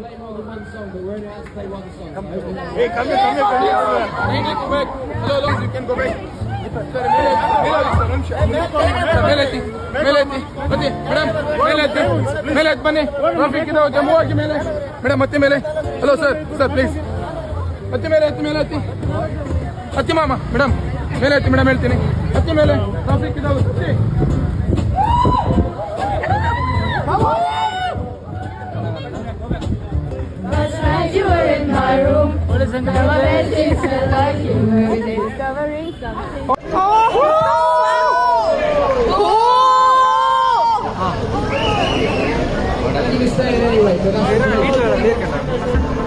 play more than one song, but we're only allowed to play one song. Hey, come here. You need to go back. Hello, Lons, you can go back. ಮೇಲೆ ಬನ್ನಿ traffic ಇದಾವೆ ಜಮ್ಮು ಹೋಗಿ ಮೇಲೆ madam ಮತ್ತೆ ಮೇಲೆ hello sir please ಹತ್ತಿ ಮೇಲೆ ಹತ್ತಿ ಮಾಮ ಮೇಡಮ್ ಮೇಲೆ ಹತ್ತಿ ಮೇಡಮ್ ಹೇಳ್ತೀನಿ ಹತ್ತಿ ಮೇಲೆ ಟ್ರಾಫಿಕ್ ಇದಾವೆ Last night you were in my room. Now my bed sheets smell like you. Every day discovering something. You can stay anyway, but that's